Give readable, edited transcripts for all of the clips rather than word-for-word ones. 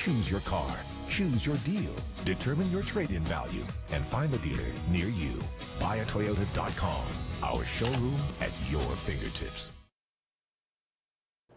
Choose your car. Choose your deal. Determine your trade-in value and find the dealer near you. BuyAToyota.com. Our showroom at your fingertips.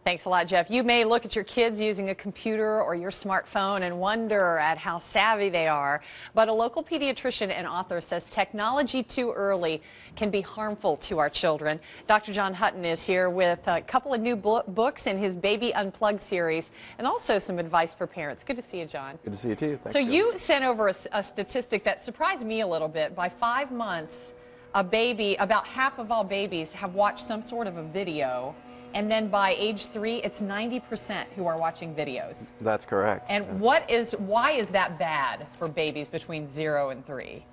Thanks a lot, Jeff. You may look at your kids using a computer or your smartphone and wonder at how savvy they are, but a local pediatrician and author says technology too early can be harmful to our children. Dr. John Hutton is here with a couple of new books in his Baby Unplugged series and also some advice for parents. Good to see you, John. Good to see you, too. So you sent over a statistic that surprised me a little bit. By 5 months, about half of all babies have watched some sort of a video. And then by age 3, it's 90% who are watching videos. That's correct. And why is that bad for babies between 0 and 3?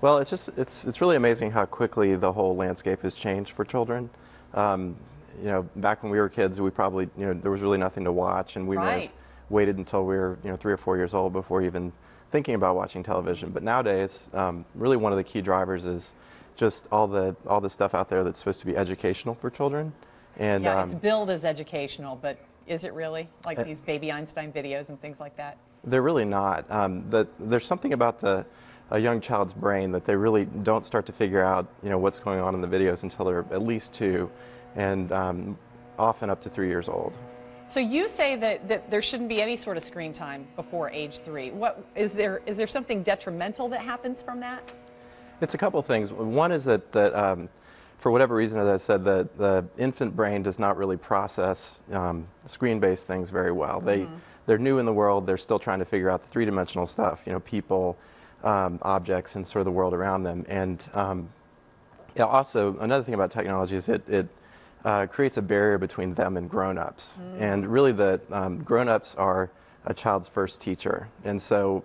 Well, it's really amazing how quickly the whole landscape has changed for children. You know, back when we were kids, we probably, there was really nothing to watch, and we may have waited until we were, 3 or 4 years old before even thinking about watching television. But nowadays, really one of the key drivers is just all the stuff out there that's supposed to be educational for children. And, yeah, it's billed as educational, but is it really? Like these Baby Einstein videos and things like that? They're really not. There's something about a young child's brain that they really don't start to figure out, what's going on in the videos until they're at least 2, and often up to 3 years old. So you say that there shouldn't be any sort of screen time before age 3. Is there something detrimental that happens from that? It's a couple things. One is that for whatever reason, as I said, the infant brain does not really process screen-based things very well. They're new in the world. They're still trying to figure out the three-dimensional stuff, people, objects, and sort of the world around them. And also, another thing about technology is it creates a barrier between them and grown-ups. And really, the grown-ups are a child's first teacher. And so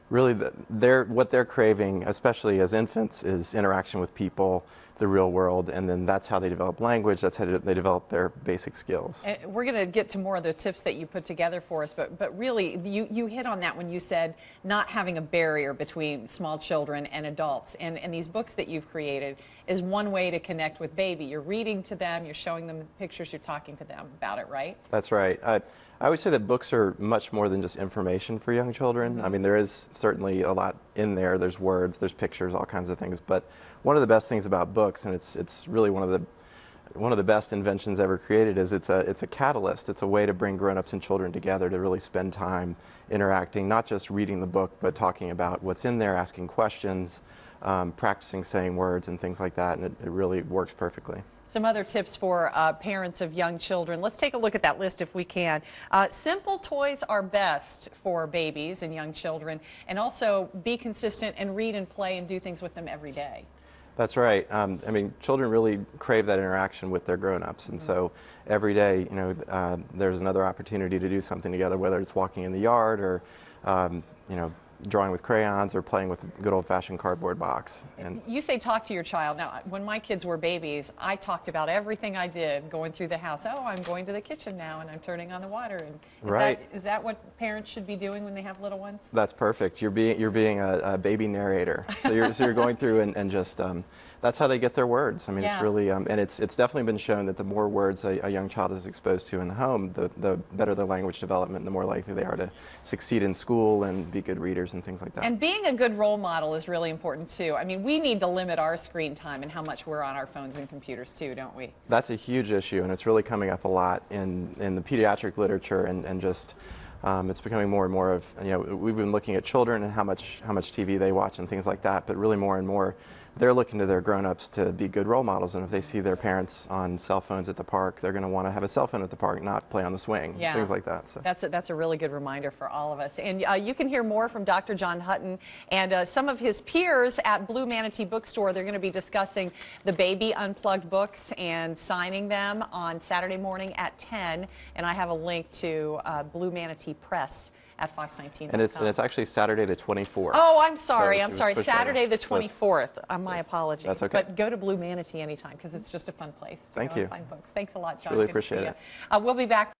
really, what they're craving, especially as infants, is interaction with people, the real world, and then that's how they develop language, that's how they develop their basic skills. And we're going to get to more of the tips that you put together for us, but really, you hit on that when you said not having a barrier between small children and adults, and these books that you've created is one way to connect with baby. You're reading to them, you're showing them pictures, you're talking to them about it, right? That's right. I always say that books are much more than just information for young children. I mean, there is certainly a lot in there. There's words, there's pictures, all kinds of things. But one of the best things about books, and it's really one of the best inventions ever created, is it's a catalyst. It's a way to bring grown-ups and children together to really spend time interacting, not just reading the book, but talking about what's in there, asking questions, practicing saying words and things like that, and it really works perfectly. Some other tips for parents of young children. Let's take a look at that list if we can. Simple toys are best for babies and young children, and also be consistent and read and play and do things with them every day. That's right. I mean, children really crave that interaction with their grown-ups, and so every day, there's another opportunity to do something together, whether it's walking in the yard or, drawing with crayons or playing with a good old-fashioned cardboard box. And you say talk to your child. Now, when my kids were babies, I talked about everything I did going through the house. Oh, I'm going to the kitchen now, and I'm turning on the water. And is that what parents should be doing when they have little ones? That's perfect. You're being a baby narrator. So you're going through and just that's how they get their words. I mean, it's really and it's definitely been shown that the more words a young child is exposed to in the home, the better their language development, and the more likely they are to succeed in school and be good readers and things like that. And being a good role model is really important too. I mean, we need to limit our screen time and how much we're on our phones and computers too, don't we? That's a huge issue, and it's really coming up a lot in the pediatric literature, and just it's becoming more and more of, we've been looking at children and how much TV they watch and things like that, but really more and more they're looking to their grown-ups to be good role models, and if they see their parents on cell phones at the park, they're going to want to have a cell phone at the park, not play on the swing, things like that. So that's a really good reminder for all of us. And you can hear more from Dr. John Hutton and some of his peers at Blue Manatee Bookstore. They're going to be discussing the Baby Unplugged books and signing them on Saturday morning at 10, and I have a link to Blue Manatee Press at Fox19. And it's actually Saturday the 24th. Oh, I'm sorry. Saturday the 24th. My apologies. That's okay. But go to Blue Manatee anytime because it's just a fun place to Thank go you. and find books. Thanks a lot, John. Really Good to see appreciate you. it. We'll be back.